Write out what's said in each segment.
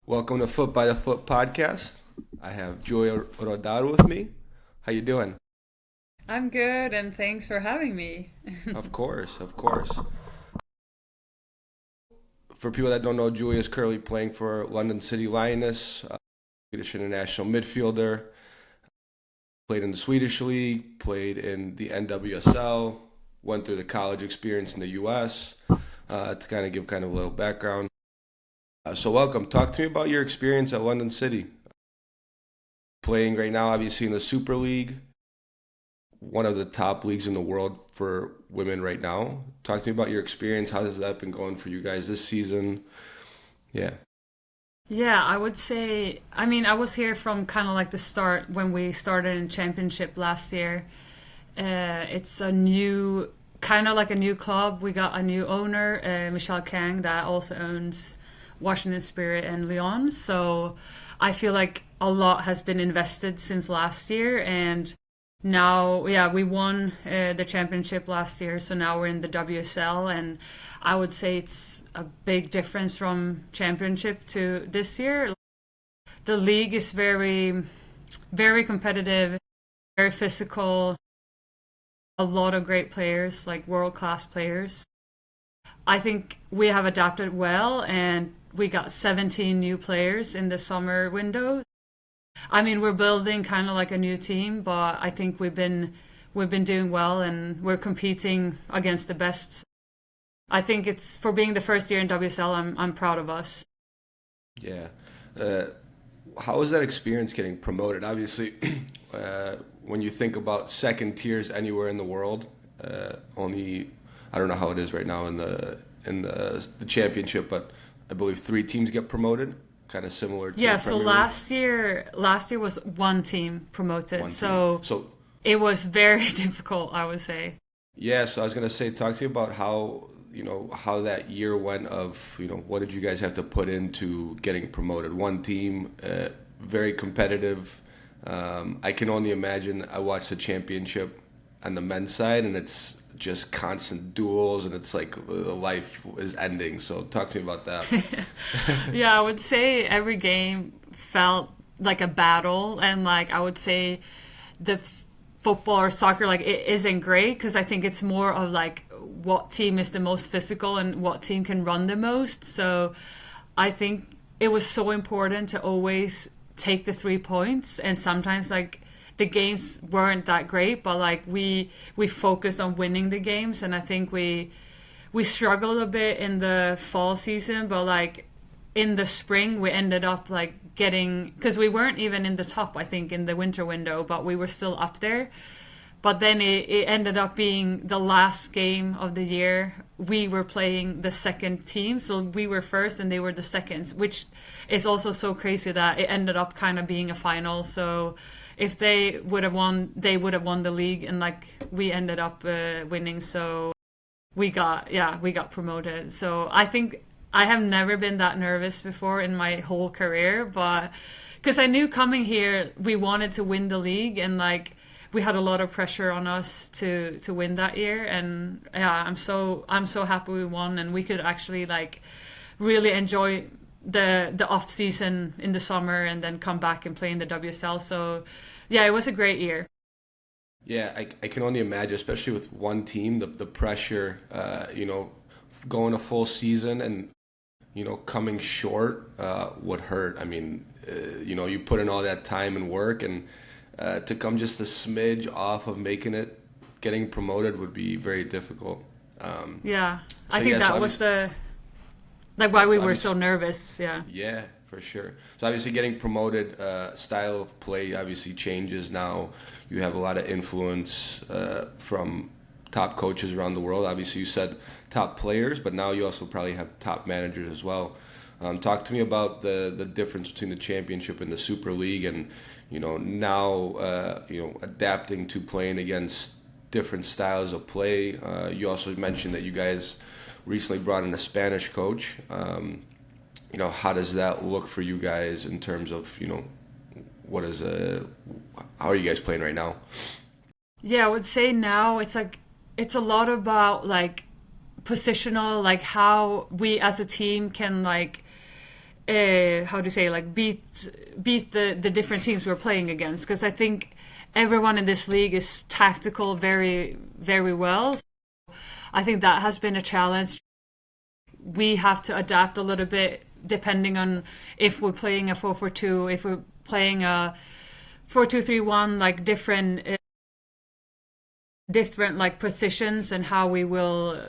Welcome to Foot by the Foot podcast. I have Julia Roddar with me. How you doing? I'm good, and thanks for having me. Of course, of course. For people that don't know, Julia is currently playing for London City Lioness, Swedish international midfielder. Played in the Swedish league, played in the NWSL, went through the college experience in the U.S. To kind of give kind of a little background. So welcome. Talk to me about your experience at London City. Playing right now, obviously in the Super League, one of the top leagues in the world for women right now. Talk to me about your experience. How has that been going for you guys this season? Yeah. Yeah, I would say, I mean, I was here from kind of like the start when we started in championship last year. It's a new, kind of like a new club. We got a new owner, Michelle Kang, that also owns Washington Spirit and Lyon. So I feel like a lot has been invested since last year, and now, yeah, we won the championship last year, so now we're in the WSL, and I would say it's a big difference from championship to this year. The league is very competitive, very physical, a lot of great players, like world class players. I think we have adapted well, and we got 17 new players in the summer window. I mean, we're building kind of like a new team, but I think we've been doing well, and we're competing against the best. I think it's for being the first year in WSL. I'm proud of us. Yeah. Uh, how was that experience getting promoted? Obviously, when you think about second tiers anywhere in the world, only I don't know how it is right now in the championship, but I believe three teams get promoted, kind of similar to the Yeah. So Premier League. last year was one team promoted, One team. so So it was very difficult, I would say. yeah, so I was gonna say, talk to you about how how that year went. Of what did you guys have to put into getting promoted? One team, very competitive. I can only imagine. I watched the championship on the men's side, and it's just constant duels, and it's like the life is ending. So talk to me about that. Yeah, I would say every game felt like a battle, and like I would say the football or soccer like it isn't great because I think it's more of like what team is the most physical and what team can run the most. So I think it was so important to always take the 3 points, and sometimes like the games weren't that great, but like we focused on winning the games, and I think we struggled a bit in the fall season, but like in the spring we ended up like getting, because we weren't even in the top, I think, in the winter window, but we were still up there. But then it ended up being the last game of the year. We were playing the second team, so we were first and they were the seconds, which is also so crazy that it ended up kind of being a final. So if they would have won, they would have won the league, and like we ended up winning. So we got promoted. So I think I have never been that nervous before in my whole career, but because I knew coming here we wanted to win the league, and like we had a lot of pressure on us to win that year, and yeah, I'm so happy we won, and we could actually like really enjoy the off season in the summer and then come back and play in the WSL. So yeah, it was a great year. Yeah, I can only imagine, especially with one team, the pressure, going a full season and coming short would hurt. I mean, you put in all that time and work, and to come just a smidge off of making it, getting promoted would be very difficult. Um, Yeah, so I think yeah, so that was obviously, the like why yeah, we so were obviously, so nervous. Yeah. yeah, for sure. So obviously, getting promoted, style of play obviously changes now. You have a lot of influence from top coaches around the world. Obviously, you said top players, but now you also probably have top managers as well. Talk to me about the difference between the championship and the Super League, and now adapting to playing against different styles of play. You also mentioned that you guys recently brought in a Spanish coach. How does that look for you guys in terms of what is how are you guys playing right now? Yeah, I would say now it's like it's a lot about like positional, like how we as a team can like how do you say, like beat the different teams we're playing against, because I think everyone in this league is tactical very, very well. I think that has been a challenge. We have to adapt a little bit depending on if we're playing a 4-4-2, if we're playing a 4-2-3-1, like different like positions, and how we will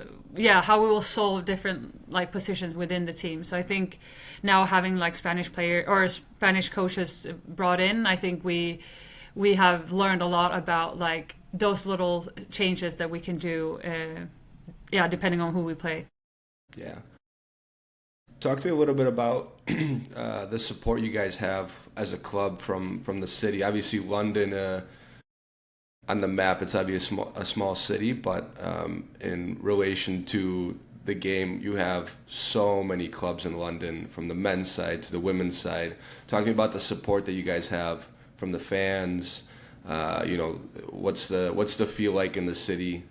solve different like positions within the team. So I think now having like Spanish player or Spanish coaches brought in, I think we have learned a lot about like those little changes that we can do, depending on who we play. Yeah. Talk to me a little bit about the support you guys have as a club from the city. Obviously, London, on the map, it's obviously a small city, but in relation to the game, you have so many clubs in London, from the men's side to the women's side. Talking about the support that you guys have from the fans, what's the feel like in the city?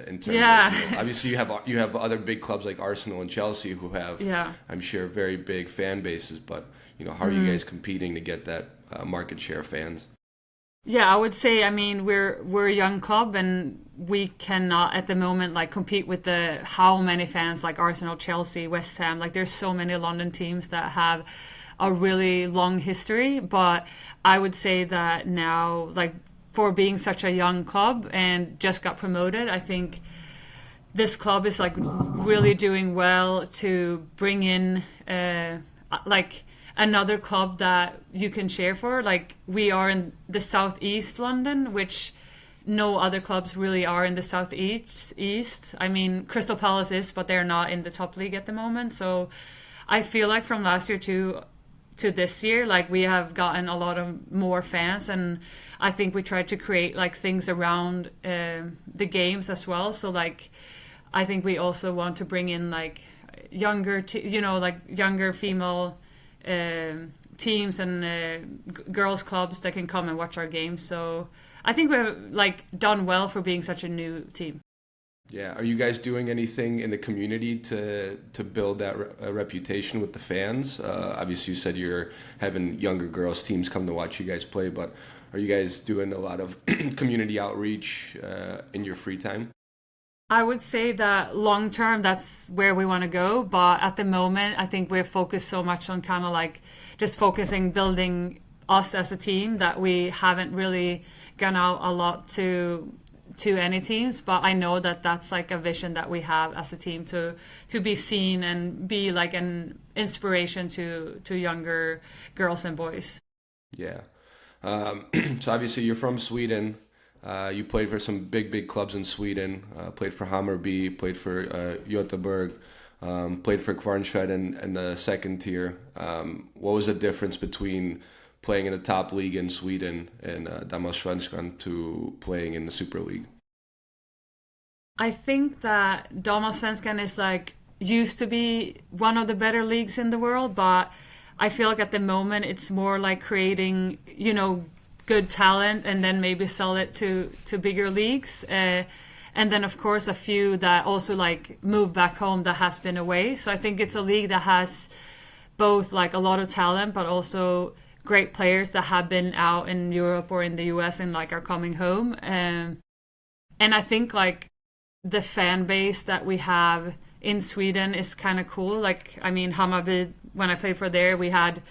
In terms of, obviously you have other big clubs like Arsenal and Chelsea who have, I'm sure, very big fan bases, but how are you guys competing to get that market share of fans? Yeah, I would say, I mean, we're a young club, and we cannot at the moment like compete with the how many fans like Arsenal, Chelsea, West Ham. Like there's so many London teams that have a really long history, but I would say that now, like, for being such a young club and just got promoted, I think this club is like really doing well to bring in like another club that you can cheer for. Like we are in the southeast London, which no other clubs really are in the southeast. I mean, Crystal Palace is, but they're not in the top league at the moment. So I feel like from last year to this year, like we have gotten a lot of more fans, and I think we tried to create like things around the games as well. So like I think we also want to bring in like younger younger female teams and girls clubs that can come and watch our games. So I think we've like done well for being such a new team. Yeah, are you guys doing anything in the community to build that reputation with the fans? Obviously, you said you're having younger girls teams come to watch you guys play, but are you guys doing a lot of community outreach in your free time? I would say that long term, that's where we want to go. But at the moment, I think we're focused so much on kind of like just focusing, building us as a team, that we haven't really gone out a lot to any teams. But I know that that's like a vision that we have as a team to be seen and be like an inspiration to younger girls and boys. Yeah. So obviously you're from Sweden. You played for some big clubs in Sweden. Played for Hammarby, played for Göteborg, played for Kvarnsved in the second tier. What was the difference between playing in the top league in Sweden and Damallsvenskan to playing in the Super League? I think that Damallsvenskan is like used to be one of the better leagues in the world, but I feel like at the moment it's more like creating, good talent and then maybe sell it to bigger leagues. And then of course a few that also like move back home that has been away. So I think it's a league that has both like a lot of talent, but also great players that have been out in Europe or in the US and like are coming home. And I think like the fan base that we have in Sweden is kind of cool. Like, I mean, Hammarby, when I played for there, we had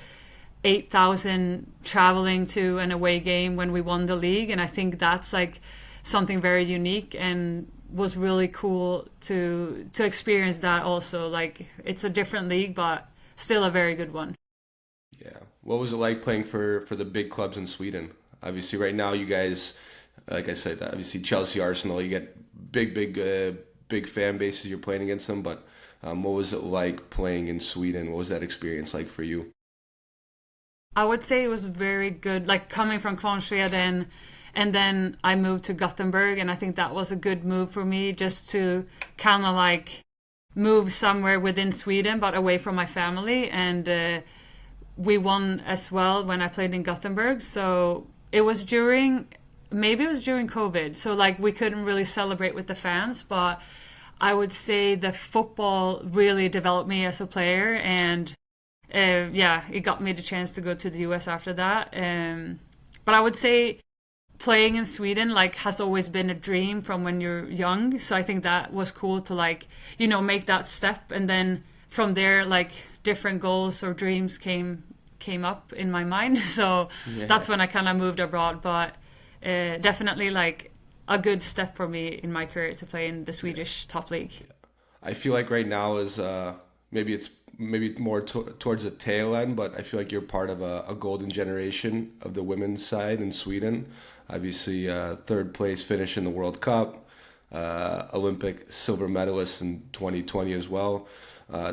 8,000 traveling to an away game when we won the league. And I think that's like something very unique and was really cool to experience that also. Like, it's a different league, but still a very good one. Yeah. What was it like playing for the big clubs in Sweden? Obviously, right now you guys, like I said, obviously Chelsea, Arsenal, you get big fan bases you're playing against them. But what was it like playing in Sweden? What was that experience like for you? I would say it was very good, like coming from Kvarnsveden, and then I moved to Gothenburg, and I think that was a good move for me, just to kind of like move somewhere within Sweden but away from my family. And we won as well when I played in Gothenburg. So it was maybe it was during COVID, so like we couldn't really celebrate with the fans, but I would say the football really developed me as a player. And yeah, it got me the chance to go to the US after that. But I would say playing in Sweden like has always been a dream from when you're young. So I think that was cool to like, make that step, and then from there like different goals or dreams came up in my mind. So Yeah. that's when I kind of moved abroad, but definitely like a good step for me in my career to play in the Swedish top league. I feel like right now is maybe more towards the tail end, but I feel like you're part of a golden generation of the women's side in Sweden. Obviously, third place finish in the World Cup, Olympic silver medalist in 2020 as well. Uh,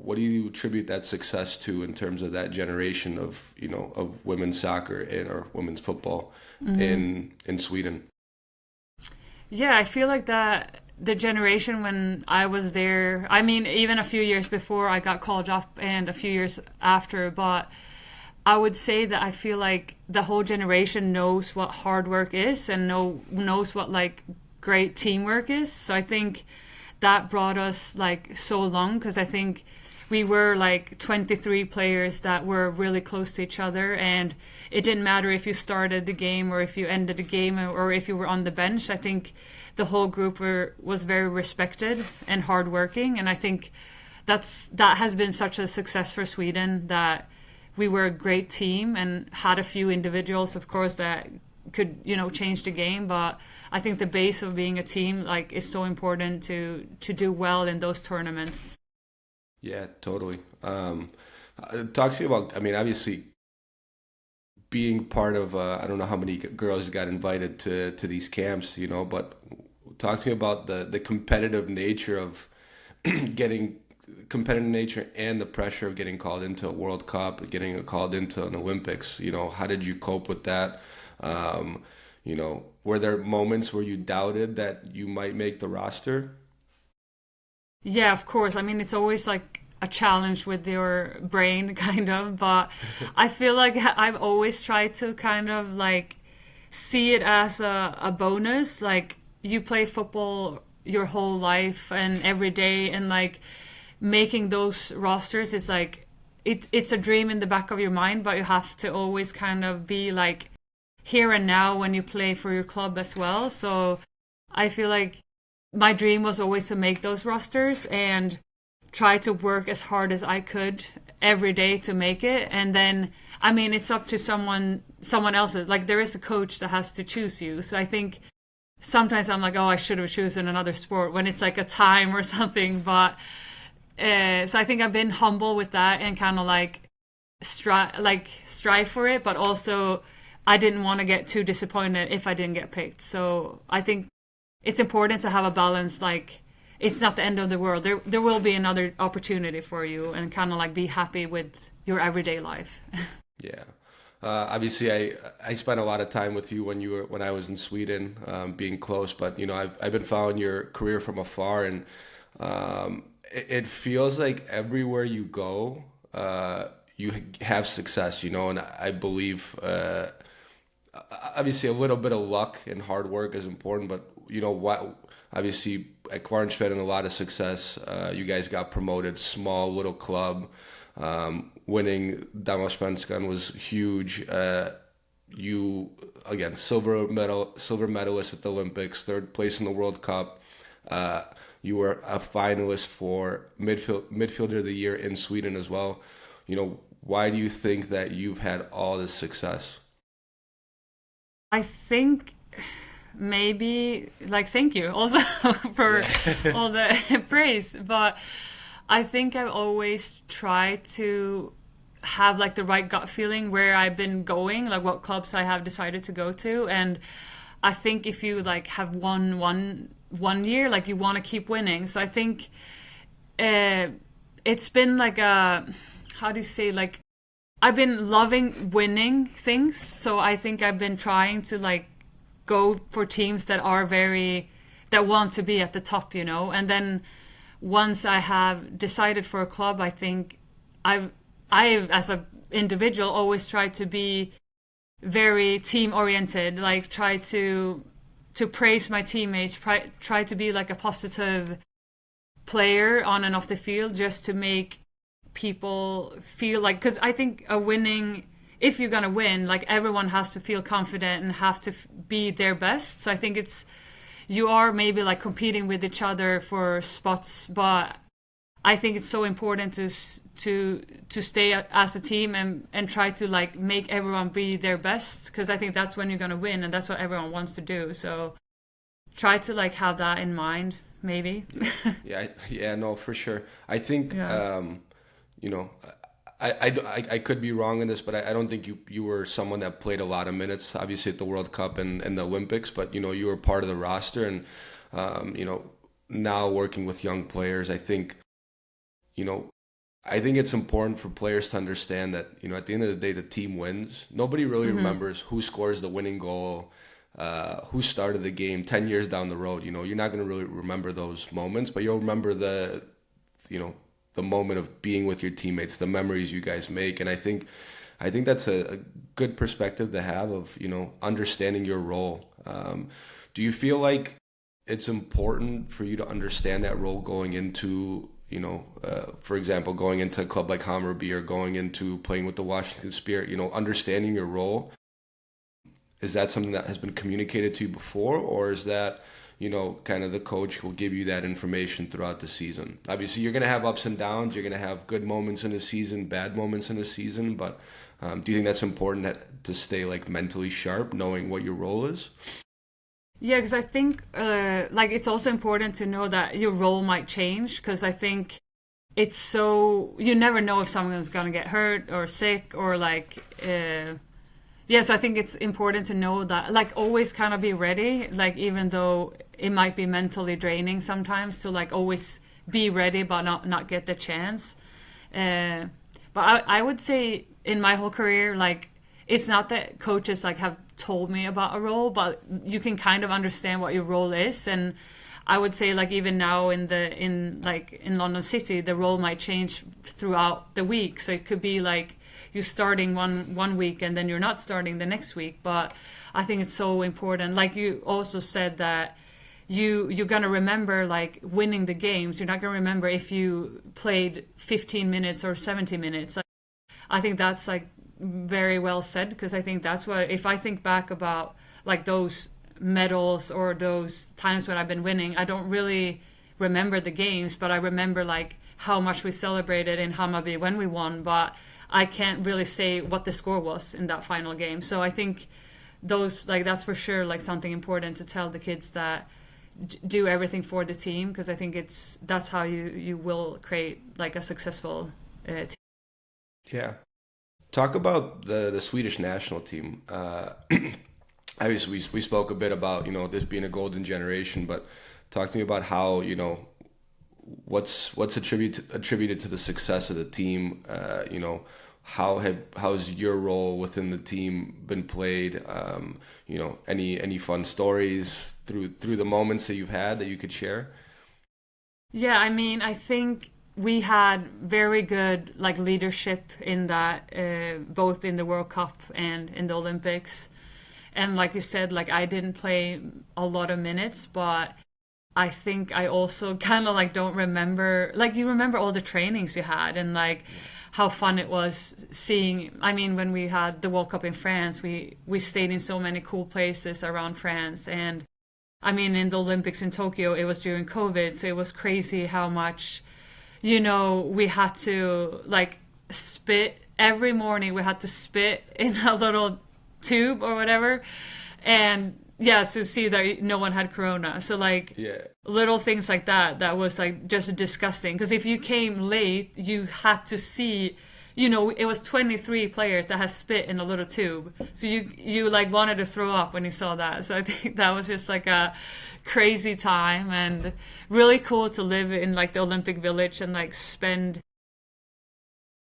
what do you attribute that success to in terms of that generation of, of women's soccer or women's football in Sweden? Yeah, I feel like that the generation when I was there, I mean, even a few years before I got called up and a few years after, but I would say that I feel like the whole generation knows what hard work is and knows what like great teamwork is. So I think that brought us like so long, because I think we were like 23 players that were really close to each other, and it didn't matter if you started the game or if you ended the game or if you were on the bench. I think the whole group was very respected and hardworking, and I think that has been such a success for Sweden, that we were a great team and had a few individuals, of course, that could change the game, but I think the base of being a team like is so important to do well in those tournaments. Yeah, totally. Talk to me about, I mean, obviously being part of, I don't know how many girls got invited to these camps, but talk to me about the competitive nature of getting competitive nature and the pressure of getting called into a World Cup, getting called into an Olympics. How did you cope with that? Were there moments where you doubted that you might make the roster? Yeah, of course. I mean, it's always like a challenge with your brain, kind of, but I feel like I've always tried to kind of like see it as a bonus. Like, you play football your whole life and every day, and like making those rosters is like it's a dream in the back of your mind, but you have to always kind of be like here and now when you play for your club as well. So I feel like my dream was always to make those rosters and try to work as hard as I could every day to make it. And then, I mean, it's up to someone else's. Like, there is a coach that has to choose you. So I think sometimes I'm like, oh, I should have chosen another sport when it's like a time or something. But so I think I've been humble with that and kind of like strive for it, but also I didn't want to get too disappointed if I didn't get picked. So I think it's important to have a balance. Like, it's not the end of the world. There will be another opportunity for you, and kind of like be happy with your everyday life. Yeah. Obviously, I spent a lot of time with you when I was in Sweden, being close. But I've been following your career from afar, and it feels like everywhere you go, you have success. And I believe, obviously, a little bit of luck and hard work is important. But what? Obviously, at Kvarnsveden, a lot of success. You guys got promoted, small little club. Winning Damallsvenskan was huge. You again silver medalist at the Olympics, third place in the World Cup. You were a finalist for midfielder of the year in Sweden as well. Why do you think that you've had all this success? I think maybe like thank you also for Yeah. all the praise, but I think I've always tried to have like the right gut feeling where I've been going, like what clubs I have decided to go to. And I think if you like have won one year, like you want to keep winning. So I think uh, it's been like a, how do you say, like I've been loving winning things. So I think I've been trying to like go for teams that want to be at the top, and then once I have decided for a club, I think I as a individual always try to be very team oriented, like try to praise my teammates, try to be like a positive player on and off the field, just to make people feel like, because I think a winning, if you're gonna win, like everyone has to feel confident and have to be their best. So I think it's, you are maybe like competing with each other for spots, but I think it's so important to stay as a team and try to like make everyone be their best, because I think that's when you're gonna win, and that's what everyone wants to do. So try to like have that in mind, maybe. Yeah, no, for sure. I think, Yeah. you know, I could be wrong in this, but I don't think you were someone that played a lot of minutes, obviously at the World Cup and the Olympics, but you were part of the roster, and now working with young players, you know, I think it's important for players to understand that, at the end of the day, the team wins. Nobody really Hmm. remembers who scores the winning goal, who started the game 10 years down the road. You're not going to really remember those moments, but you'll remember you know, the moment of being with your teammates, the memories you guys make. And I think that's a good perspective to have of, understanding your role. Do you feel like it's important for you to understand that role going into, for example, going into a club like Hammarby or going into playing with the Washington Spirit, understanding your role? Is that something that has been communicated to you before, or is that, kind of the coach will give you that information throughout the season? Obviously, you're going to have ups and downs. You're going to have good moments in the season, bad moments in the season, but do you think that's important to stay like mentally sharp, knowing what your role is? Yeah, because I think like it's also important to know that your role might change, because I think it's so, you never know if someone's gonna get hurt or sick or like yeah, so I think it's important to know that, like, always kind of be ready, like, even though it might be mentally draining sometimes, to like always be ready but not get the chance. Uh, but I would say in my whole career, like, it's not that coaches like have told me about a role, but you can kind of understand what your role is. And I would say like even now in London City, the role might change throughout the week. So it could be like you starting one week and then you're not starting the next week. But I think it's so important. Like you also said that you're gonna remember like winning the games. You're not gonna remember if you played 15 minutes or 70 minutes. Like, I think that's like very well said, because I think that's what, if I think back about like those medals or those times when I've been winning, I don't really remember the games, but I remember like how much we celebrated in Hammarby when we won, but I can't really say what the score was in that final game. So I think those, like, that's for sure like something important to tell the kids, that do everything for the team, because I think that's how you will create like a successful team. Yeah. Talk about the Swedish national team. Obviously, we spoke a bit about this being a golden generation, but talk to me about how what's attributed to the success of the team. How's your role within the team been played? Any fun stories through the moments that you've had that you could share? Yeah, I mean, I think we had very good like leadership in that, both in the World Cup and in the Olympics. And like you said, like I didn't play a lot of minutes, but I think I also kind of like don't remember, like you remember all the trainings you had and like how fun it was seeing. I mean, when we had the World Cup in France, we stayed in so many cool places around France. And I mean, in the Olympics in Tokyo, it was during COVID, so it was crazy how much, we had to like spit every morning. We had to spit in a little tube or whatever, and yeah, to see that no one had corona. So like Yeah. little things like that was like just disgusting. Because if you came late, you had to see. It was 23 players that had spit in a little tube. So you like wanted to throw up when you saw that. So I think that was just like a crazy time, and really cool to live in like the Olympic Village and like spend.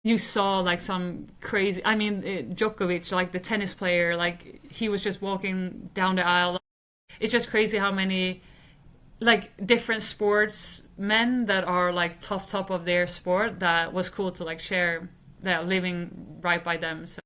You saw like some crazy. I mean, Djokovic, like the tennis player, like he was just walking down the aisle. It's just crazy how many like different sports men that are like top of their sport, that was cool to like share that living right by them. So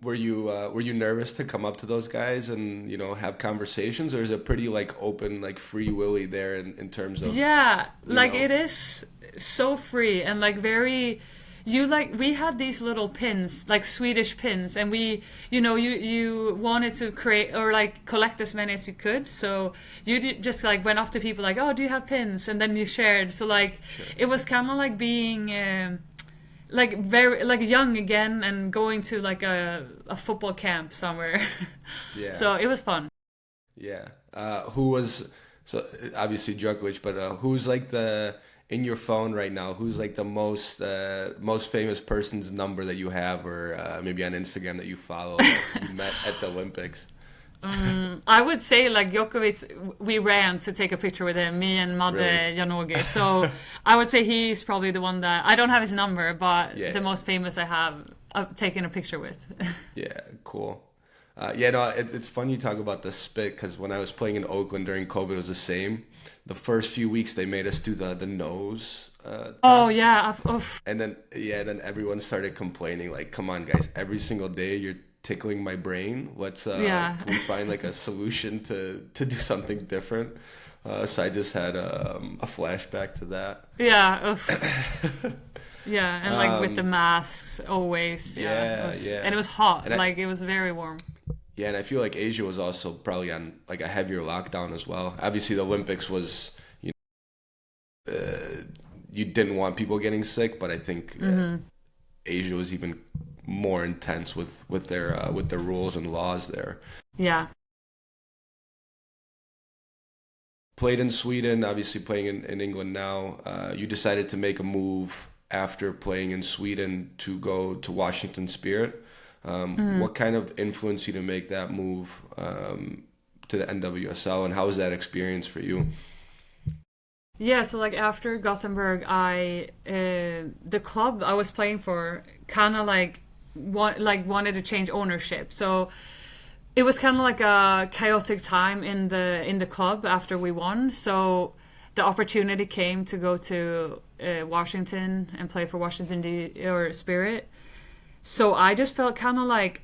Were you nervous to come up to those guys and have conversations, or is it pretty like open, like free willy there in terms of yeah, you like know it is so free and like very, we had these little pins, like Swedish pins, and you wanted to create or like collect as many as you could. So just like went up to people like, oh, do you have pins? And then you shared. So like it was kind of like being like very like young again and going to like a football camp somewhere. Yeah. So it was fun. Yeah. Who was so obviously Djokovic, but who's like the in your phone right now? Who's like the most famous person's number that you have, or maybe on Instagram that you follow that you met at the Olympics? I would say like Djokovic, we ran to take a picture with him, me and Made Really? Janogy. So I would say he's probably the one that I don't have his number, but Yeah. the most famous I have taken a picture with. Yeah. Cool. Yeah, no, it's fun you talk about the spit because when I was playing in Oakland during COVID, it was the same. The first few weeks they made us do the nose Oh test, yeah, oof. and then everyone started complaining like, "Come on, guys! Every single day you're tickling my brain. Let's Yeah. can we find like a solution to do something different?" So I just had a flashback to that. Yeah, oof. Yeah, and like with the Um, masks always, yeah, yeah, and it was hot, and I, like it was very warm. yeah, and I feel like Asia was also probably on like a heavier lockdown as well. Obviously, the Olympics was you didn't want people getting sick, but I think Asia was even more intense with their rules and laws there. Yeah. Played in Sweden, obviously playing in England now. You decided to make a move after playing in Sweden to go to Washington Spirit. What kind of influenced you to make that move to the NWSL, and how was that experience for you? Yeah, so like after Gothenburg, the club I was playing for kind of like wanted to change ownership. So it was kind of like a chaotic time in the club after we won. So the opportunity came to go to Washington and play for Washington or Spirit. So I just felt kind of like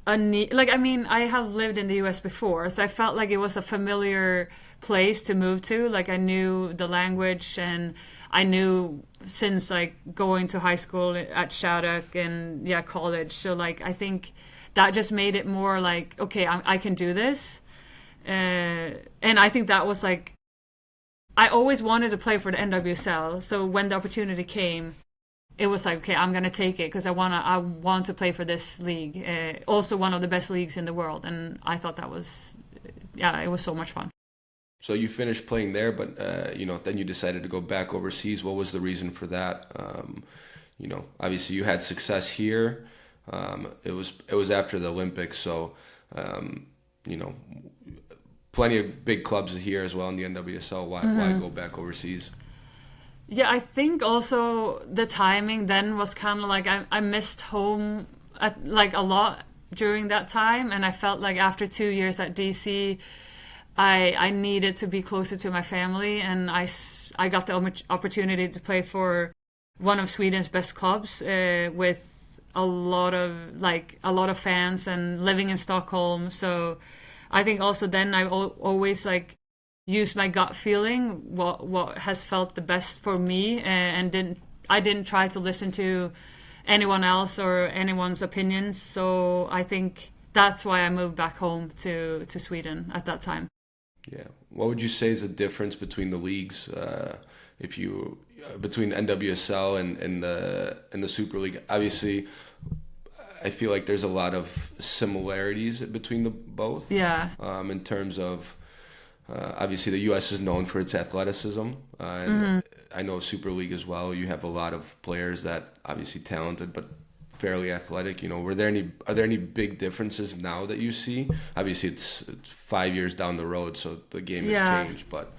a need. Like I mean, I have lived in the U.S. before, so I felt like it was a familiar place to move to. Like I knew the language, and I knew since like going to high school at Shattuck and yeah, college. So like I think that just made it more like okay, I can do this, and I think that was like I always wanted to play for the NWSL. So when the opportunity came, it was like okay, I'm gonna take it because I want to play for this league, also one of the best leagues in the world, and I thought that was yeah, it was so much fun. So you finished playing there, but then you decided to go back overseas. What was the reason for that? Obviously you had success here. It was after the Olympics, so you know, plenty of big clubs here as well in the NWSL. Why go back overseas? Yeah, I think also the timing then was kind of like I missed home like a lot during that time, and I felt like after 2 years at DC, I needed to be closer to my family, and I got the opportunity to play for one of Sweden's best clubs with a lot of fans and living in Stockholm. So I think also then I always like use my gut feeling what has felt the best for me and didn't try to listen to anyone else or anyone's opinions. So I think that's why I moved back home to Sweden at that time. Yeah. What would you say is the difference between the leagues, if you between NWSL and the Super League? Obviously, I feel like there's a lot of similarities between the both. Yeah. In terms of obviously the U.S. is known for its athleticism, and I know Super League as well. You have a lot of players that obviously talented, but fairly athletic. Are there any big differences now that you see? Obviously, it's 5 years down the road, so the game has Yeah. changed. But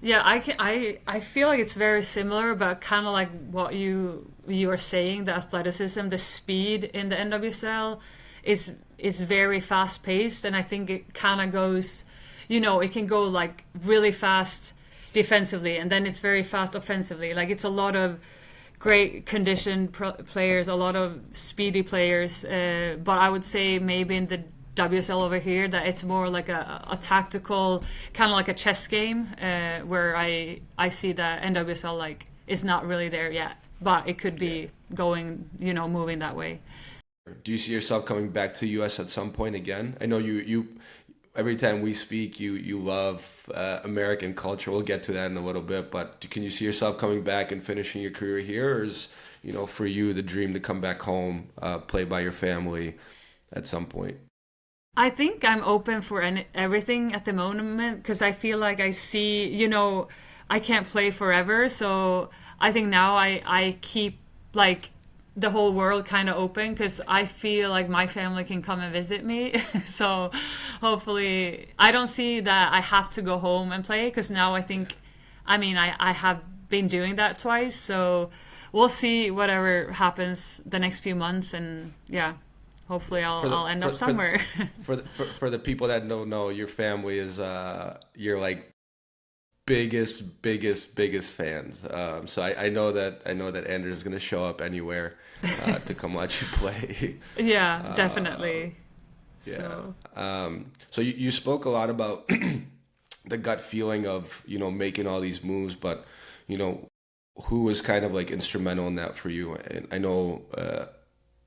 Yeah, I feel like it's very similar, but kind of like what you are saying, the athleticism, the speed in the NWSL is very fast paced, and I think it kind of goes, it can go like really fast defensively, and then it's very fast offensively. Like it's a lot of great conditioned players, a lot of speedy players, but I would say maybe in the WSL over here that it's more like a tactical, kind of like a chess game, where I see that NWSL like is not really there yet. but it could Yeah. be going, moving that way. Do you see yourself coming back to US at some point again? I know you every time we speak, you love American culture. We'll get to that in a little bit, but can you see yourself coming back and finishing your career here, or is, for you the dream to come back home, play by your family at some point? I think I'm open for everything at the moment because I feel like I see, I can't play forever. So I think now I keep like the whole world kind of open because I feel like my family can come and visit me. So hopefully, I don't see that I have to go home and play because now I think, I mean, I have been doing that twice. So we'll see whatever happens the next few months. And yeah, hopefully For the I'll end for up for somewhere. for the people that don't know, your family is your like biggest fans. So I know that Anders is gonna show up anywhere to come watch you play. Yeah, Uh, definitely. yeah. So, So you spoke a lot about the gut feeling of making all these moves, but you know who was kind of like instrumental in that for you? And I know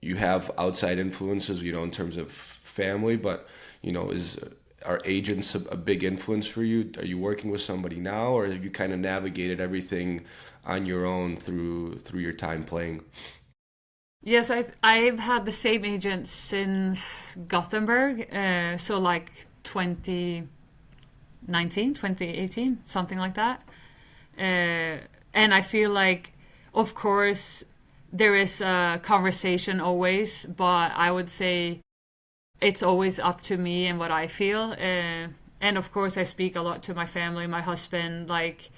you have outside influences, in terms of family, but is are agents a big influence for you? Are you working with somebody now, or have you kind of navigated everything on your own through your time playing? yes, I've had the same agent since Gothenburg, so like 2019, 2018, something like that. And I feel like, of course, there is a conversation always, but I would say it's always up to me and what I feel. And of course, I speak a lot to my family, my husband, like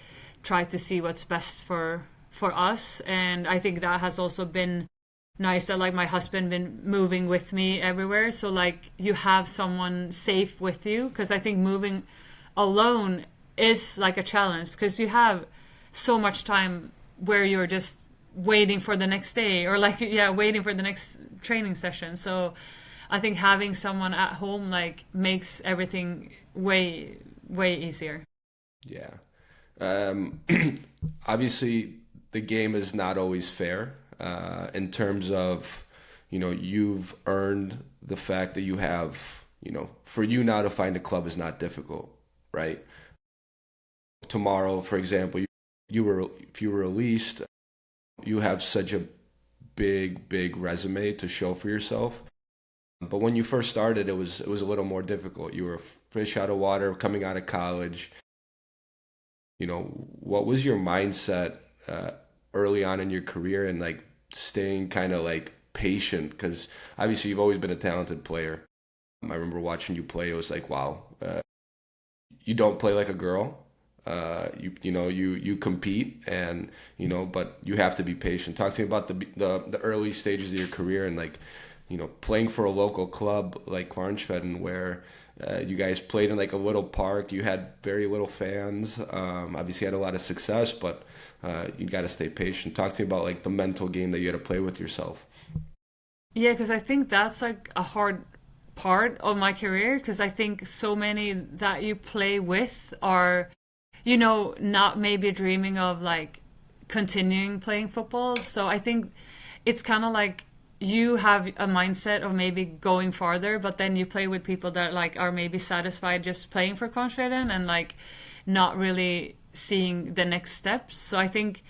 try to see what's best for us. And I think that has also been nice that like my husband been moving with me everywhere. So like you have someone safe with you because I think moving alone is like a challenge because you have so much time where you're just waiting for the next day or like yeah waiting for the next training session. So I think having someone at home like makes everything way easier. Yeah. Um, Obviously, the game is not always fair in terms of, you've earned the fact that you have, for you now to find a club is not difficult, right? Tomorrow, for example, if you were released, you have such a big resume to show for yourself. But when you first started, it was a little more difficult. You were a fish out of water coming out of college. What was your mindset uh, early on in your career and like staying kind of like patient? Because obviously you've always been a talented player. I remember watching you play. It was like, wow, you don't play like a girl. You compete and but you have to be patient. Talk to me about the early stages of your career and like playing for a local club like Kvarnsveden where you guys played in like a little park. You had very little fans. Obviously, had a lot of success, but you got to stay patient. Talk to me about like the mental game that you had to play with yourself. Yeah, because I think that's like a hard part of my career because I think so many that you play with are, not maybe dreaming of like continuing playing football. So I think it's kind of like you have a mindset of maybe going farther, but then you play with people that like are maybe satisfied just playing for Kronshveden and like not really seeing the next steps. So I think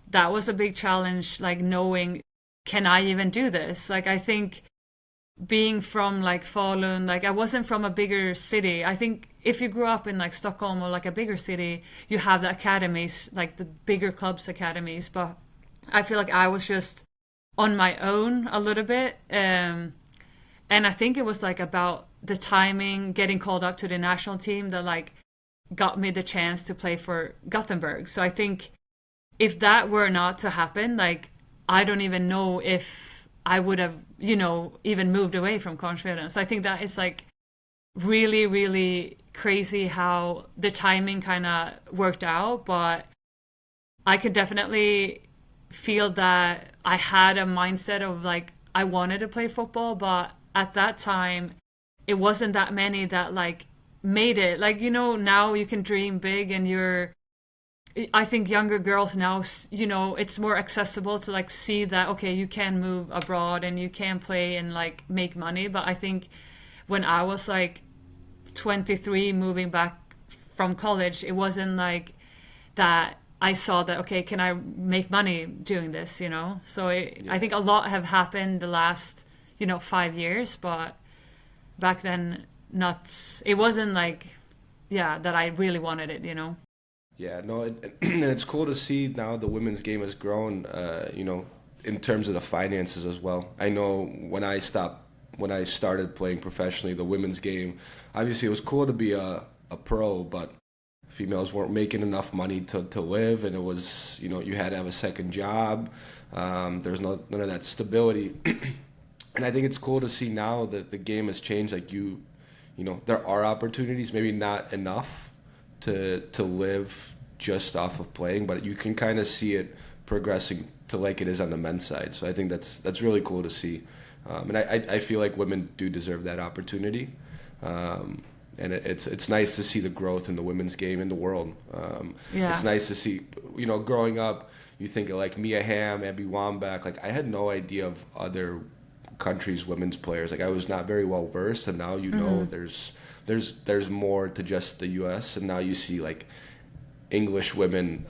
that was a big challenge, like knowing, can I even do this? Like I think being from like Falun, like I wasn't from a bigger city. I think if you grew up in like Stockholm or like a bigger city, you have the academies, like the bigger clubs academies. But I feel like I was just on my own a little bit. And I think it was like about the timing, getting called up to the national team that like got me the chance to play for Gothenburg. So I think if that were not to happen, like I don't even know if I would have, even moved away from Kronshveden. So I think that is like really crazy how the timing kind of worked out. But I could definitely feel that I had a mindset of like I wanted to play football, but at that time it wasn't that many that like made it. Like, now you can dream big and you're I think younger girls now, it's more accessible to like see that, okay, you can move abroad and you can play and like make money. But I think when I was like 23 moving back from college, it wasn't like that I saw that, okay, can I make money doing this, So I think a lot have happened the last, 5 years, but back then, it wasn't like, yeah, that I really wanted it. Yeah, no, and it's cool to see now the women's game has grown, in terms of the finances as well. I know when I started playing professionally, the women's game, obviously it was cool to be a pro, but females weren't making enough money to live, and it was, you had to have a second job. There's none of that stability. And I think it's cool to see now that the game has changed. Like there are opportunities, maybe not enough to live just off of playing, but you can kind of see it progressing to like it is on the men's side. So I think that's really cool to see. And I feel like women do deserve that opportunity. And it's nice to see the growth in the women's game in the world. It's nice to see, growing up, you think of like Mia Hamm, Abby Wambach. Like I had no idea of other countries' women's players. Like I was not very well versed, and now there's more to just the U.S. And now you see like English women,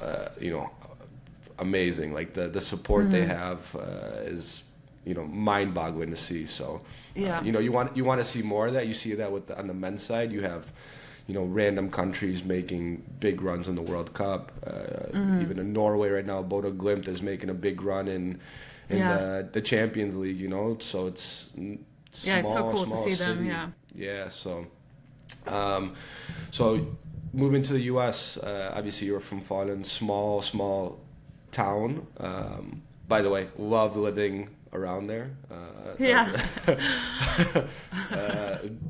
amazing. Like the support they have is mind-boggling to see. So you want to see more of that. You see that on the men's side. You have random countries making big runs in the World Cup. Even in Norway right now, Bodø Glimt is making a big run in the Champions League. So it's small, it's so cool to see city. them. So moving to the U.S., obviously you're from Falun, small town. By the way, loved living around there.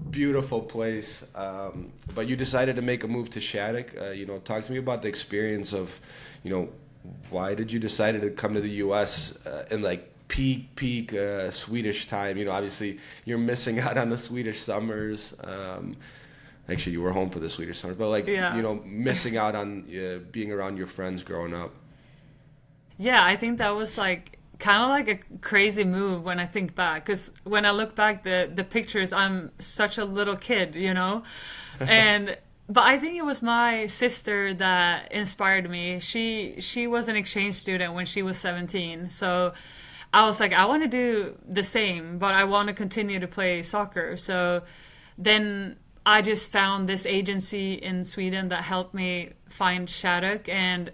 Beautiful place. But you decided to make a move to Shattuck. Talk to me about the experience of, why did you decide to come to the U.S. In like peak Swedish time? Obviously you're missing out on the Swedish summers. Actually, you were home for the Swedish summers, but missing out on being around your friends growing up. Yeah, I think that was like kind of like a crazy move when I think back, because when I look back the pictures, I'm such a little kid, and but I think it was my sister that inspired me. She was an exchange student when she was 17, so I was like, I want to do the same, but I want to continue to play soccer. So then I just found this agency in Sweden that helped me find Shattuck, and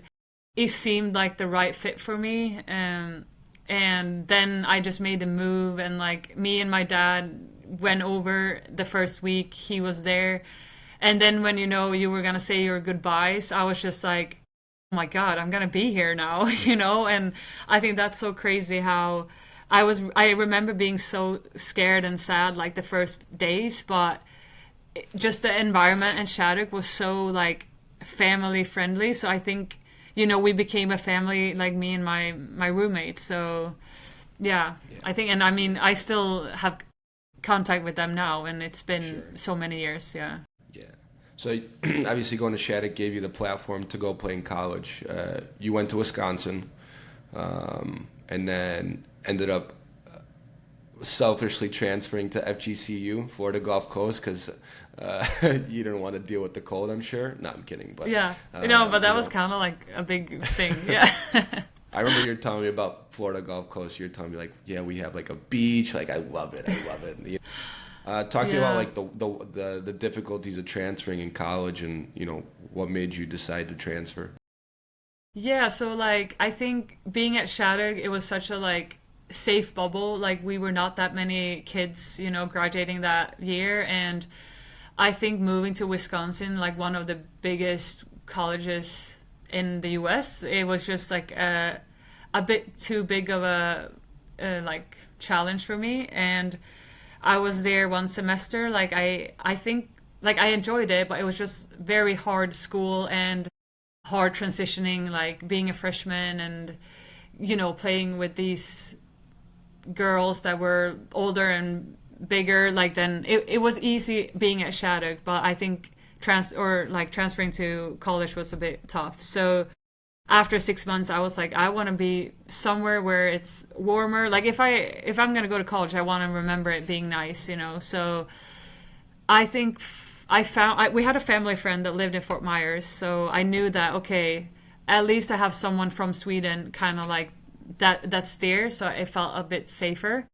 it seemed like the right fit for me. And then I just made the move, and like me and my dad went over the first week. He was there. And then when you were going to say your goodbyes, I was just like, oh my God, I'm going to be here now, And I think that's so crazy how I remember being so scared and sad like the first days, but just the environment in Shattuck was so like family friendly. So I think we became a family, like me and my roommates. So, yeah, I think, and I mean, I still have contact with them now, and it's been so many years. Yeah. So obviously going to Shattuck gave you the platform to go play in college. You went to Wisconsin, and then ended up selfishly transferring to FGCU, Florida Gulf Coast, because you didn't want to deal with the cold, I'm sure. No, I'm kidding. But but that was kind of like a big thing. Yeah. I remember you were telling me about Florida Gulf Coast. You're telling me like, yeah, we have like a beach. Like I love it. Talk to me about like the difficulties of transferring in college, and what made you decide to transfer. Yeah, so like I think being at Shattuck, it was such a like safe bubble. Like we were not that many kids, graduating that year, and I think moving to Wisconsin, like one of the biggest colleges in the US, it was just like a bit too big of a like challenge for me. And I was there one semester. Like I think like I enjoyed it, but it was just very hard school and hard transitioning, like being a freshman and playing with these girls that were older and bigger. Like then it was easy being at Shattuck, but I think transferring to college was a bit tough. So after 6 months, I was like, I want to be somewhere where it's warmer. Like if I'm gonna go to college, I want to remember it being nice, you know. So I think we had a family friend that lived in Fort Myers, so I knew that okay, at least I have someone from Sweden, kind of like that's there, so it felt a bit safer.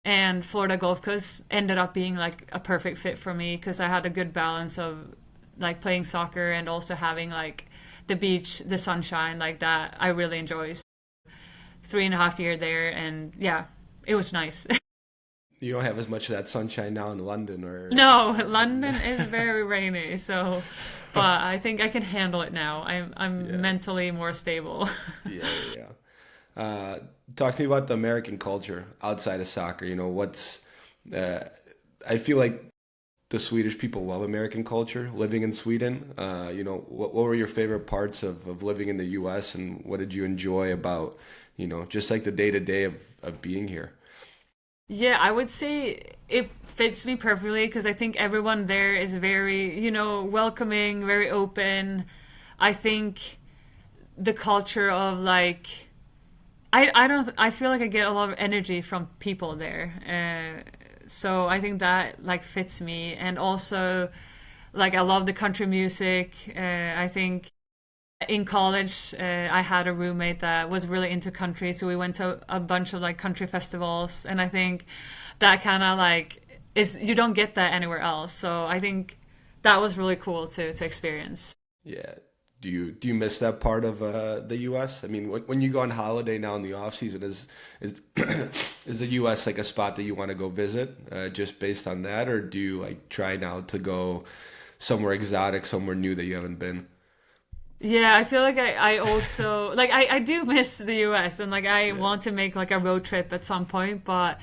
And Florida Gulf Coast ended up being like a perfect fit for me because I had a good balance of like playing soccer and also having like the beach, the sunshine, like that. I really enjoy 3.5 years there, and yeah, it was nice. You don't have as much of that sunshine now in London, or No, London is very rainy, so but I think I can handle it now. I'm yeah, mentally more stable. yeah, yeah. Talk to me about the American culture outside of soccer. Uh, I feel like the Swedish people love American culture, living in Sweden. What were your favorite parts of living in the US, and what did you enjoy about, just like the day to day of being here? Yeah, I would say it fits me perfectly because I think everyone there is very, welcoming, very open. I think the culture of like I don't I feel like I get a lot of energy from people there. So I think that like fits me, and also like I love the country music. I think in college I had a roommate that was really into country, so we went to a bunch of like country festivals, and I think that kind of like is you don't get that anywhere else. So I think that was really cool to experience. Yeah. Do you miss that part of the U.S.? I mean, when you go on holiday now in the off season, is is the U.S. like a spot that you want to go visit, just based on that, or do you like try now to go somewhere exotic, somewhere new that you haven't been? Yeah, I feel like I also like I do miss the US, and like I Yeah, want to make like a road trip at some point, but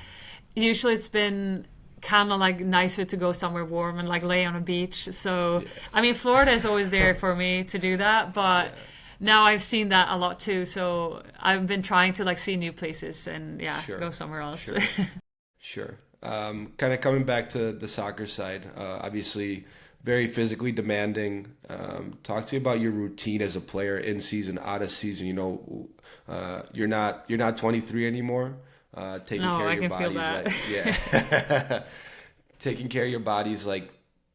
usually it's been kind of like nicer to go somewhere warm and like lay on a beach. So, yeah, I mean, Florida is always there for me to do that, but yeah. now I've seen that a lot too. So, I've been trying to like see new places and yeah, Sure, go somewhere else. sure. Sure. Kind of coming back to the soccer side, obviously very physically demanding. Talk to me about your routine as a player in season, out of season. You're not 23 anymore. Taking No, care of I your can feel body's that. like, yeah. Taking care of your body's like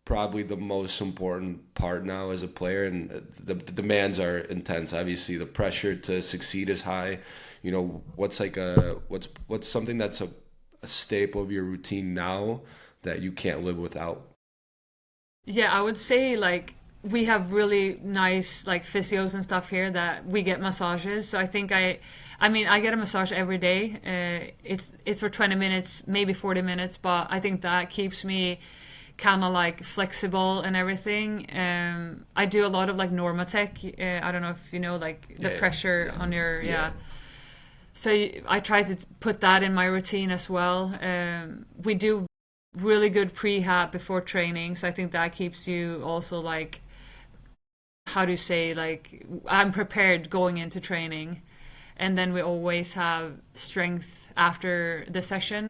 probably the most important part now as a player, and the demands are intense. Obviously, the pressure to succeed is high. What's something that's a staple of your routine now that you can't live without? Yeah, I would say like we have really nice like physios and stuff here that we get massages. So I think I mean I get a massage every day. It's for 20 minutes, maybe 40 minutes, but I think that keeps me kind of like flexible and everything. I do a lot of like Normatec. I don't know if you know like the Yeah, pressure yeah, on your yeah, yeah. So I try to put that in my routine as well. We do really good prehab before training, so I think that keeps you also like how do you say like I'm prepared going into training, and then we always have strength after the session.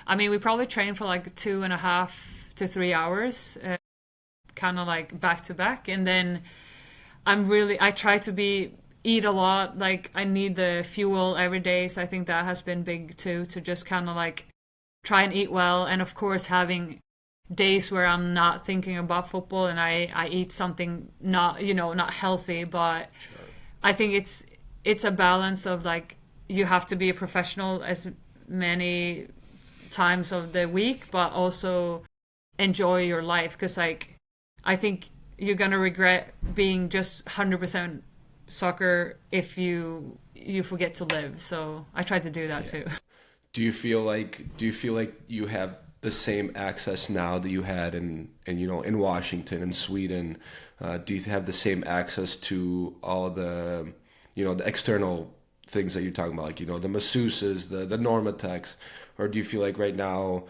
I mean, we probably train for like 2.5 to 3 hours, kind of like back to back, and then I try to be eat a lot. Like I need the fuel every day, so I think that has been big too to just kind of like try and eat well, and of course having days where I'm not thinking about football and I eat something not not healthy, but sure. I think it's a balance of like you have to be a professional as many times of the week, but also enjoy your life because like I think you're gonna regret being just 100% soccer if you forget to live. So I try to do that Yeah. too. Do you feel like you have the same access now that you had in Washington and Sweden? Do you have the same access to all the external things that you're talking about, like the masseuses, the Normatex, or do you feel like right now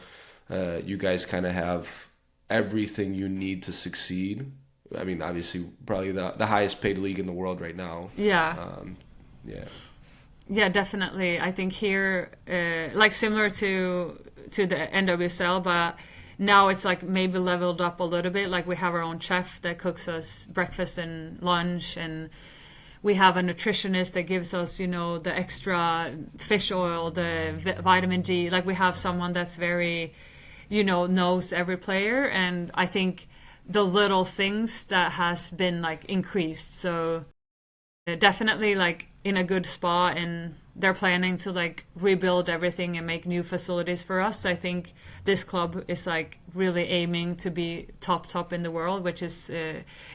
you guys kind of have everything you need to succeed? I mean, obviously, probably the highest paid league in the world right now. Yeah. Um, yeah, Yeah, definitely. I think here, like similar to the NWSL, but now it's like maybe leveled up a little bit. Like we have our own chef that cooks us breakfast and lunch, and we have a nutritionist that gives us, you know, the extra fish oil, the vitamin D. Like we have someone that's very, you know, knows every player. And I think the little things that has been like increased. So definitely like in a good spot, and they're planning to like rebuild everything and make new facilities for us. So I think this club is like really aiming to be top in the world, which is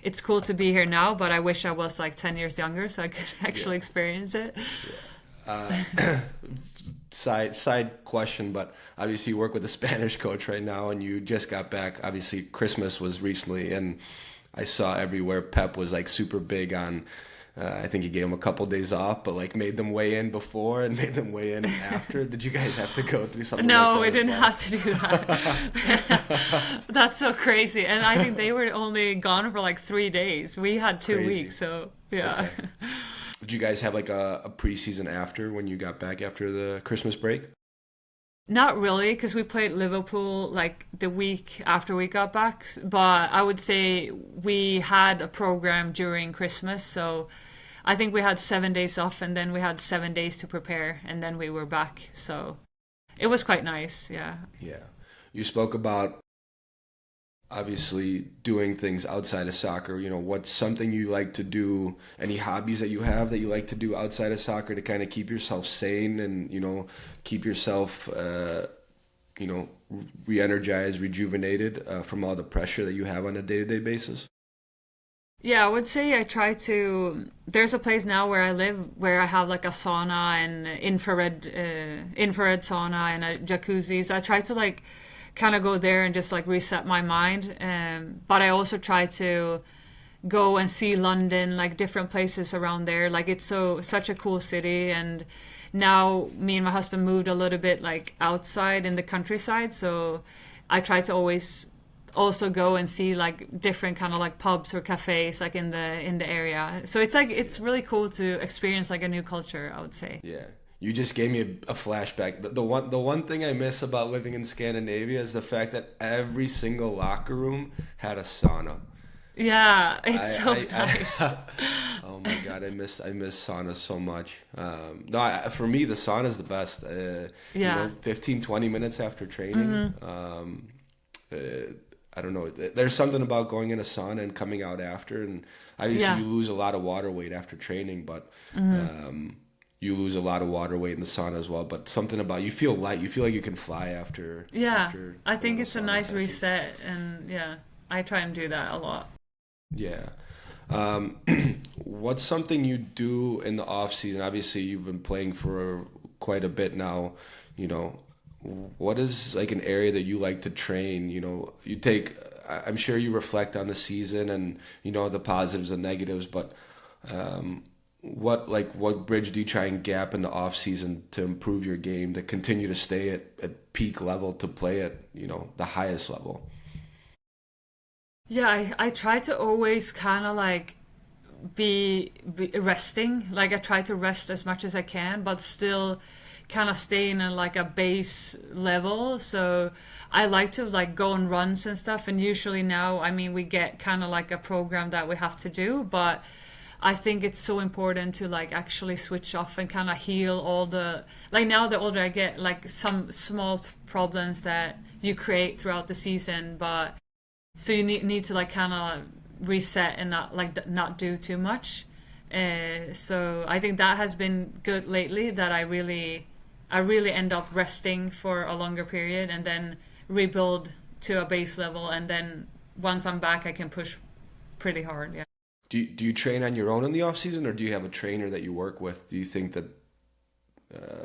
it's cool to be here now, but I wish I was like 10 years younger so I could actually experience it. Side question, but obviously you work with a Spanish coach right now, and you just got back. Obviously, Christmas was recently, and I saw everywhere Pep was like super big on. I think he gave them a couple days off, but like made them weigh in before and made them weigh in after. Did you guys have to go through something No, like that? we didn't have to do that. That's so crazy. And I think they were only gone for like 3 days. We had 2 weeks, so yeah. Okay. Did you guys have like a preseason after when you got back after the Christmas break? Not really, because we played Liverpool like the week after we got back. But I would say we had a program during Christmas, so I think we had 7 days off, and then we had 7 days to prepare, and then we were back. So it was quite nice, yeah. Yeah. You spoke about obviously doing things outside of soccer. You know, what's something you like to do? Any hobbies that you have that you like to do outside of soccer to kind of keep yourself sane and, you know, keep yourself, you know, re-energized, rejuvenated from all the pressure that you have on a day-to-day basis? Yeah, I would say I try to. There's a place now where I live where I have like a sauna and infrared sauna and a jacuzzi. So I try to like kind of go there and just like reset my mind. But I also try to go and see London, like different places around there. Like it's such a cool city, and now me and my husband moved a little bit like outside in the countryside. So I try to always also go and see like different kind of like pubs or cafes like in the area. So it's like it's really cool to experience like a new culture, I would say. Yeah. You just gave me a flashback. The one thing I miss about living in Scandinavia is the fact that every single locker room had a sauna. Yeah, it's so nice. Oh my God, I miss sauna so much. No, for me the sauna is the best. You Yeah. know, 15, 20 minutes after training. Uh, I don't know. There's something about going in a sauna and coming out after, and obviously Yeah. you lose a lot of water weight after training, but you lose a lot of water weight in the sauna as well. But something about you feel light. You feel like you can fly after. Yeah, After I one think of it's a those sauna nice sessions. reset, and yeah, I try and do that a lot. Yeah. Um, what's something you do in the off season? Obviously, you've been playing for quite a bit now. You know, what is like an area that you like to train? You know, you take. I'm sure you reflect on the season and you know the positives and negatives, but what bridge do you try and gap in the off season to improve your game to continue to stay at peak level to play at you know the highest level? Yeah, I try to always kind of like be resting. Like I try to rest as much as I can, but still kind of stay in like a base level. So I like to like go on runs and stuff. And usually now, I mean, we get kind of like a program that we have to do, but I think it's so important to like actually switch off and kind of heal all the like now the older I get, like some small problems that you create throughout the season, but so you need to like kind of reset and not like not do too much. So I think that has been good lately. That I really end up resting for a longer period and then rebuild to a base level, and then once I'm back, I can push pretty hard. Yeah. Do you train on your own in the off season, or do you have a trainer that you work with? Do you think that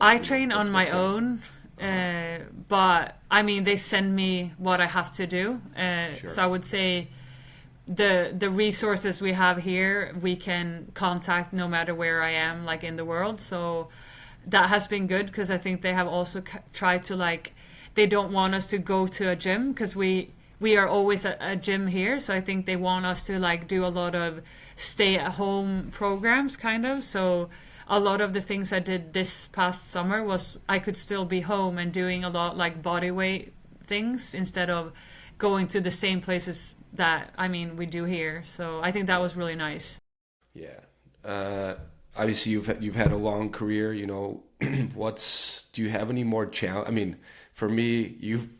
I you know train on my what's going? own, but I mean they send me what I have to do. Sure. So I would say the resources we have here we can contact no matter where I am like in the world. So that has been good because I think they have also tried to like they don't want us to go to a gym because we are always at a gym here. So I think they want us to like do a lot of stay at home programs kind of. So a lot of the things I did this past summer was I could still be home and doing a lot like body weight things instead of going to the same places that I mean we do here. So I think that was really nice. Yeah. uh, obviously you've had a long career. Do you have any more challenge? I mean, for me,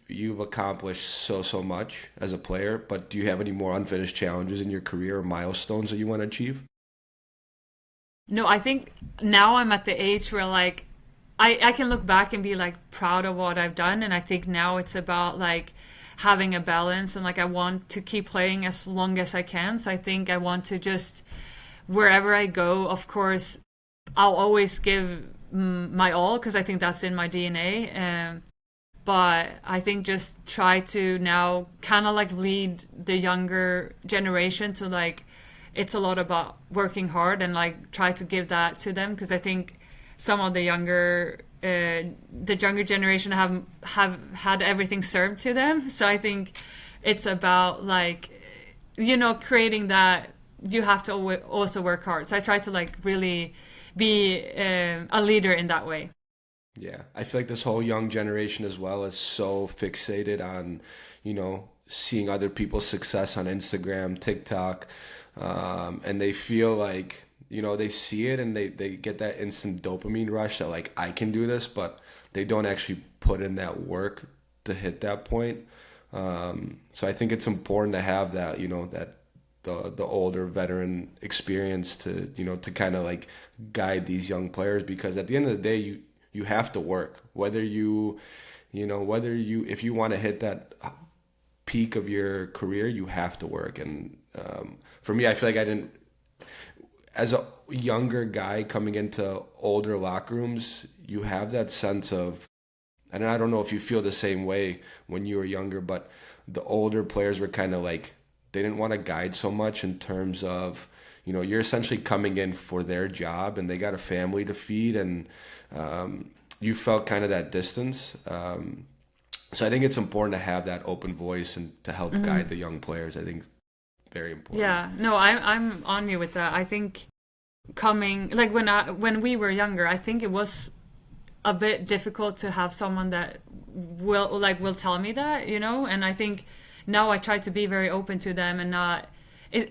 you've accomplished so much as a player, but do you have any more unfinished challenges in your career or milestones that you want to achieve? No, I think now I'm at the age where like I can look back and be like proud of what I've done, and I think now it's about like having a balance, and like I want to keep playing as long as I can. So I think I want to just wherever I go, of course, I'll always give my all because I think that's in my DNA. But I think just try to now kind of like lead the younger generation to like it's a lot about working hard and like try to give that to them because I think some of the younger generation have had everything served to them. So I think it's about like creating that you have to also work hard. So I try to like really be a leader in that way. Yeah, I feel like this whole young generation as well is so fixated on, seeing other people's success on Instagram, TikTok, and they feel like, they see it and they get that instant dopamine rush that like I can do this, but they don't actually put in that work to hit that point. So I think it's important to have that, that the older veteran experience to kind of like guide these young players because at the end of the day you have to work whether if you want to hit that peak of your career you have to work and for me I feel like I didn't as a younger guy coming into older locker rooms you have that sense of and I don't know if you feel the same way when you were younger but the older players were kind of like they didn't want to guide so much in terms of you're essentially coming in for their job and they got a family to feed and you felt kind of that distance. So I think it's important to have that open voice and to help guide the young players. I think very important. Yeah, no, I'm on you with that. I think coming like when we were younger, I think it was a bit difficult to have someone that will tell me that, and I think now I try to be very open to them and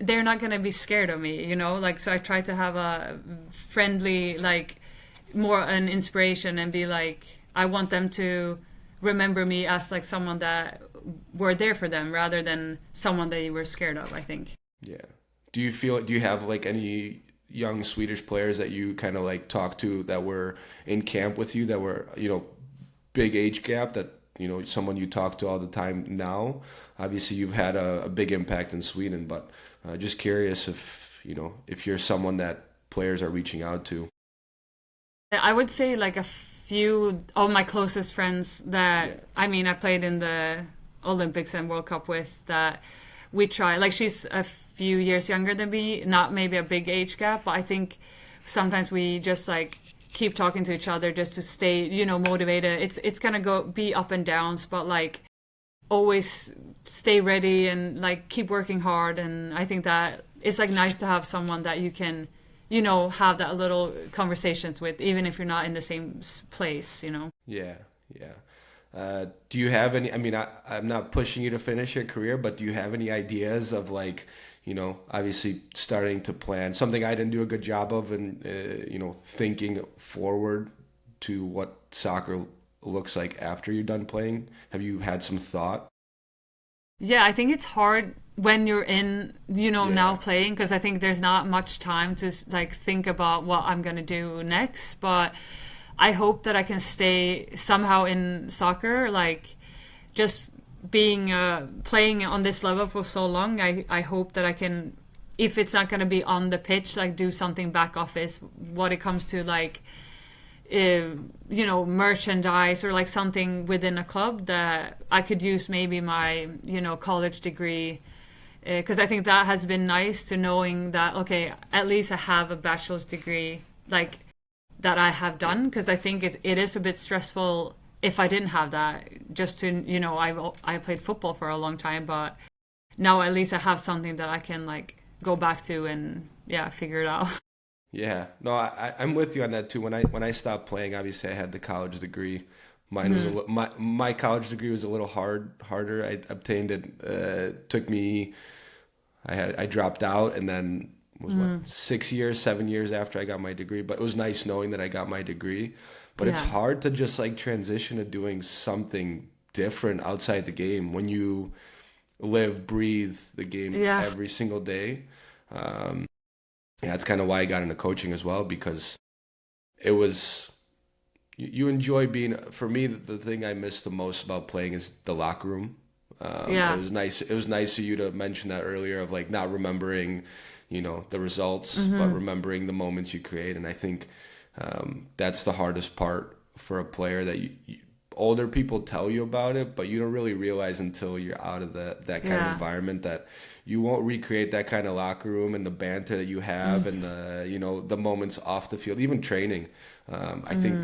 they're not going to be scared of me, like so I try to have a friendly like more an inspiration and be like I want them to remember me as like someone that were there for them rather than someone they were scared of, I think. Yeah. Do you have like any young Swedish players that you kind of like talk to that were in camp with you that were, big age gap that, someone you talk to all the time now? Obviously you've had a big impact in Sweden, but just curious if you're someone that players are reaching out to. I would say like a few of my closest friends that I mean I played in the Olympics and World Cup with that we try like she's a few years younger than me, not maybe a big age gap, but I think sometimes we just like keep talking to each other just to stay, motivated. It's gonna be up and downs, but like always stay ready and like keep working hard. And I think that it's like nice to have someone that you can, have that little conversations with, even if you're not in the same place. Yeah, yeah. Do you have any? I mean, I'm not pushing you to finish your career, but do you have any ideas of like, obviously starting to plan something I didn't do a good job of, and thinking forward to what soccer looks like after you're done playing? Have you had some thought? Yeah, I think it's hard when you're in, now playing because I think there's not much time to like think about what I'm gonna do next. But I hope that I can stay somehow in soccer, like just being playing on this level for so long. I hope that I can, if it's not gonna be on the pitch, like do something back office. What it comes to like merchandise or like something within a club that I could use maybe my college degree because I think that has been nice to knowing that okay at least I have a bachelor's degree like that I have done because I think it is a bit stressful if I didn't have that just to I played football for a long time but now at least I have something that I can like go back to and figure it out. Yeah, no, I'm with you on that too. When I stopped playing, obviously I had the college degree. Mine was my college degree was a little harder. I obtained it. Took me. I dropped out, and then was what, 6 years, 7 years after I got my degree. But it was nice knowing that I got my degree. But it's Yeah. hard to just like transition to doing something different outside the game when you live, breathe the game Yeah. every single day. Yeah, that's kind of why I got into coaching as well, because it was you enjoy being. For me, the thing I miss the most about playing is the locker room. It Yeah. was nice. It was nice of you to mention that earlier, of like not remembering, the results, but Mm-hmm. remembering the moments you create. And I think that's the hardest part for a player, that older people tell you about it, but you don't really realize until you're out of that kind of Yeah. environment, that you won't recreate that kind of locker room and the banter that you have, and the moments off the field, even training. I think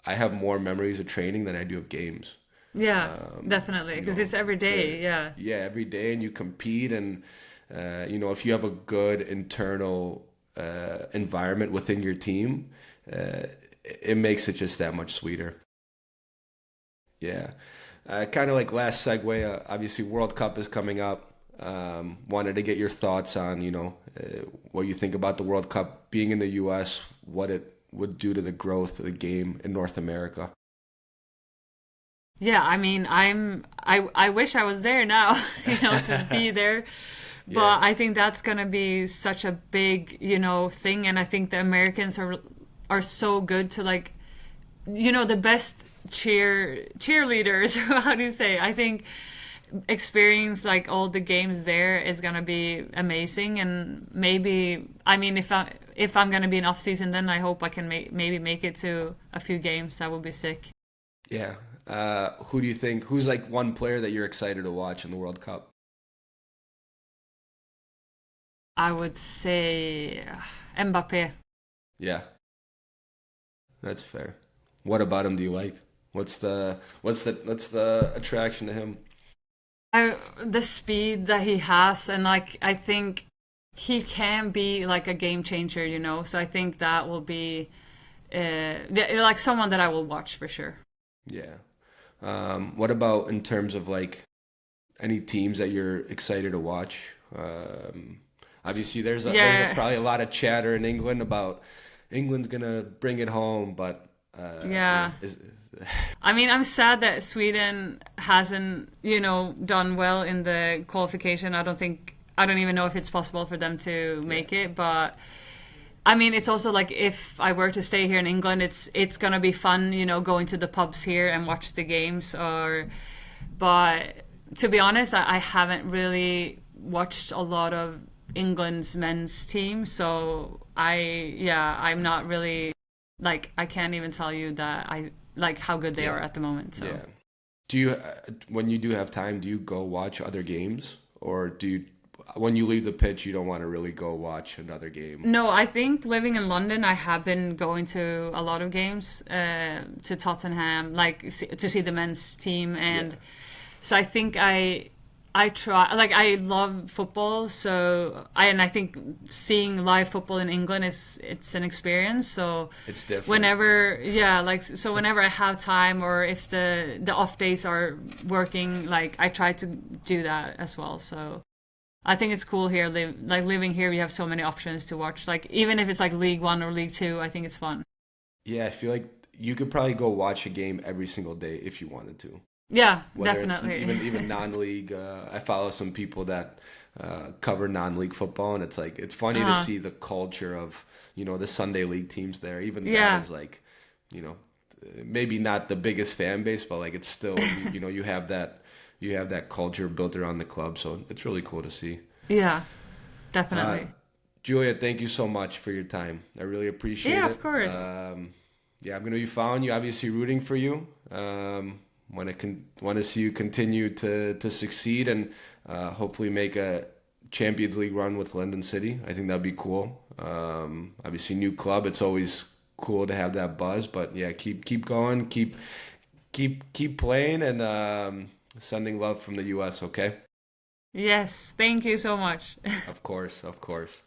I have more memories of training than I do of games. Yeah, definitely. You Because know, it's every the day. Yeah. yeah, every day, and you compete, and if you have a good internal environment within your team, uh, it makes it just that much sweeter. Yeah. Kind of like last segue, obviously World Cup is coming up. Wanted to get your thoughts on, what you think about the World Cup being in the US, what it would do to the growth of the game in North America. Yeah, I mean, I wish I was there now, to be there. Yeah. But I think that's gonna be such a big, thing, and I think the Americans are so good to like, the best cheerleaders. How do you say? I think experience like all the games there is gonna be amazing, and maybe I mean if I'm gonna be in off season, then I hope I can maybe make it to a few games. That would be sick. Yeah. Who do you think, who's like one player that you're excited to watch in the World Cup? I would say Mbappe. Yeah, that's fair. What about him do you like? What's the attraction to him? The speed that he has, and like I think he can be like a game changer, So I think that will be like someone that I will watch for sure. Yeah. What about in terms of like any teams that you're excited to watch? Um, Obviously, there's Yeah, probably a lot of chatter in England about England's gonna bring it home, but yeah. is I mean, I'm sad that Sweden hasn't, done well in the qualification. I don't even know if it's possible for them to yeah, make it, but I mean, it's also like if I were to stay here in England, it's gonna be fun, going to the pubs here and watch the games. But to be honest, I haven't really watched a lot of England's men's team, so I'm not really like I can't even tell you that I like how good they yeah, are at the moment. So yeah. Do you, when you do have time, do you go watch other games, or when you leave the pitch, you don't want to really go watch another game? no, I think living in London, I have been going to a lot of games, to Tottenham, like to see the men's team, Yeah, and so I think I try like I love football, and I think seeing live football in England it's an experience. So it's different. whenever whenever I have time, or if the off days are working, like I try to do that as well. So I think it's cool here. Living here, we have so many options to watch. Like even if it's like League One or League Two, I think it's fun. Yeah, I feel like you could probably go watch a game every single day if you wanted to. Yeah, Whether it's definitely. even non-league. I follow some people that cover non-league football, and it's like it's funny to uh, see the culture of the Sunday league teams there. Even that yeah, is like, you know, maybe not the biggest fan base, but like it's still you have that culture built around the club, so it's really cool to see. yeah, Uh, definitely. Julia, thank you so much for your time. I really appreciate Yeah, of it. course. Yeah, I'm gonna be following you, obviously rooting for you. Want to see you continue to succeed, and hopefully make a Champions League run with London City. I think that'd be cool. Obviously, new club. It's always cool to have that buzz, but yeah, keep going, keep playing, and sending love from the U.S. Okay, Yes, thank you so much. of course, of course.